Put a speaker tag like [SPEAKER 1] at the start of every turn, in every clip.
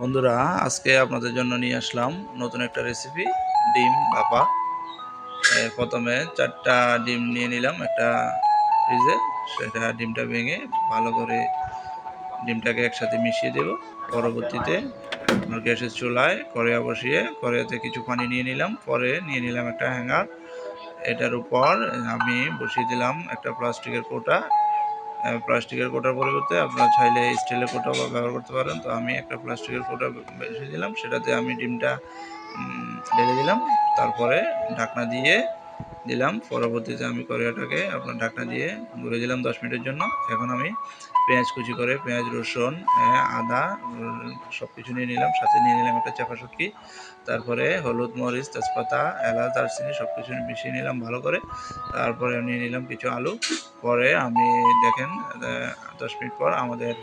[SPEAKER 1] বন্ধুরা, আজকে আপনাদের জন্য নিয়ে আসলাম নতুন একটা রেসিপি, ডিম ভাপা। প্রথমে 4টা ডিম নিয়ে নিলাম একটা ফ্রিজে। সেটা ডিমটা ভেঙে ভালো করে ডিমটাকে একসাথে মিশিয়ে দেব। পরবর্তীতে আপনার গ্যাসের চুলায় কড়াইয়া বসিয়ে কড়াইতে কিছু পানি নিয়ে নিলাম। পরে নিয়ে নিলাম একটা হ্যাঙ্গার। এটার উপর আমি বসিয়ে দিলাম একটা প্লাস্টিকের কৌটা। প্লাস্টিকের কৌটার পরিবর্তে আপনারা চাইলে স্টিলের কৌটাও ব্যবহার করতে পারেন। তো আমি একটা প্লাস্টিকের কৌটা বসিয়ে দিলাম, সেটাতে আমি ডিমটা ঢেলে দিলাম। তারপরে ঢাকনা দিয়ে দিলাম। পরবর্তীতে আমি কড়াইটাকে আপনার ঢাকনা দিয়ে ঘুরে দিলাম 10 মিনিটের জন্য। এখন আমি পেঁয়াজ কুচি করে পেঁয়াজ, রসুন, আদা সব কিছু নিয়ে নিলাম। সাথে নিয়ে নিলাম একটা চাপা শুটকি। তারপরে হলুদ, মরিচ, তেজপাতা, এলাচ, দারচিনি সব কিছু মিশিয়ে নিলাম ভালো করে। তারপরে নিয়ে নিলাম কিছু আলু। পরে আমি দেখেন 10 মিনিট পর আমাদের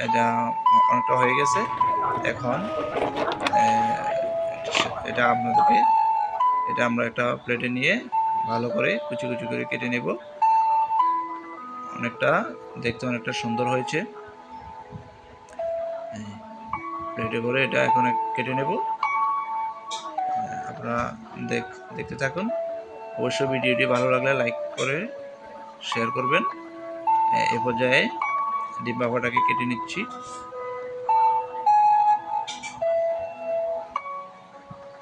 [SPEAKER 1] এটা অনেকটা হয়ে গেছে। এখন এটা আপনাদেরকে এটা আমরা একটা প্লেটে নিয়ে ভালো করে কুচি কুচি করে কেটে নেব। অনেকটা দেখতে অনেকটা সুন্দর হয়েছে। প্লেটে করে এটা এখন কেটে নেব। আপনারা দেখতে থাকুন। অবশ্যই ভিডিওটি ভালো লাগলে লাইক করে শেয়ার করবেন। এ পর্যায়ে ডিম ভাপাটাকে কেটে নিচ্ছি।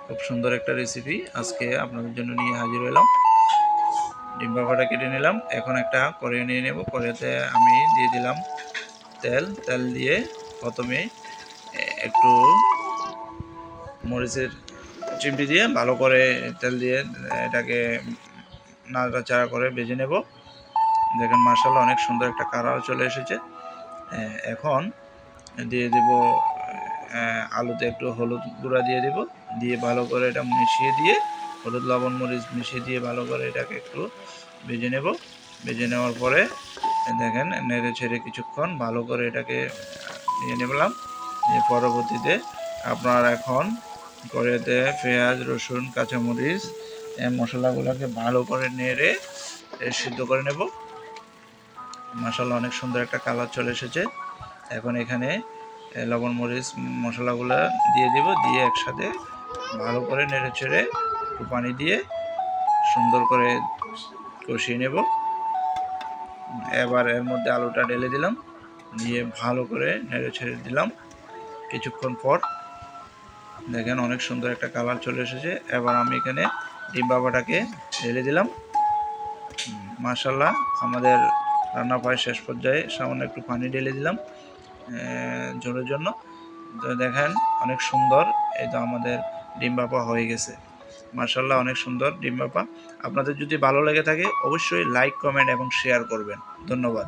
[SPEAKER 1] খুব সুন্দর একটা রেসিপি আজকে আপনাদের জন্য নিয়ে হাজির হলাম। ডিম ভাপাটা কেটে নিলাম। এখন একটা কড়াই নিয়ে নেব। কড়াইতে আমি দিয়ে দিলাম তেল দিয়ে প্রথমে একটু মরিচের চিমটি দিয়ে ভালো করে তেল দিয়ে এটাকে নাড়াচাড়া করে ভেজে নেব। দেখেন মাশাআল্লাহ অনেক সুন্দর একটা কালার চলে এসেছে। এখন দিয়ে দেব আলুতে একটু হলুদ গুঁড়া দিয়ে দেব, দিয়ে ভালো করে এটা মিশিয়ে দিয়ে হলুদ, লবণ, মরিচ মিশিয়ে দিয়ে ভালো করে এটাকে একটু ভেজে নেব। ভেজে নেওয়ার পরে দেখেন নেড়ে ছেড়ে কিছুক্ষণ ভালো করে এটাকে নিয়ে নিলাম। পরবর্তীতে আপনার এখন কড়াইতে পেঁয়াজ, রসুন, কাঁচামরিচ মশলাগুলোকে ভালো করে নেড়ে সিদ্ধ করে নেব। মাশাআল্লাহ অনেক সুন্দর একটা কালার চলে এসেছে। এখন এখানে লবণ, মরিচ মশলাগুলো দিয়ে দেব, দিয়ে একসাথে ভালো করে নেড়ে ছেড়ে একটু পানি দিয়ে সুন্দর করে কষিয়ে নেব। এবার এর মধ্যে আলুটা ঢেলে দিলাম, দিয়ে ভালো করে নেড়ে ছেড়ে দিলাম। কিছুক্ষণ পর দেখেন অনেক সুন্দর একটা কালার চলে এসেছে। এবার আমি এখানে ডিম ভাপাটাকে ঢেলে দিলাম। মাশাআল্লাহ আমাদের রান্না প্রায় শেষ পর্যায়ে। সামান্য একটু পানি ঢেলে দিলাম ঝোলের জন্য। তো দেখেন অনেক সুন্দর এই তো আমাদের ডিম ভাপা হয়ে গেছে। মাশাআল্লাহ অনেক সুন্দর ডিম ভাপা। আপনাদের যদি ভালো লেগে থাকে অবশ্যই লাইক, কমেন্ট এবং শেয়ার করবেন। ধন্যবাদ।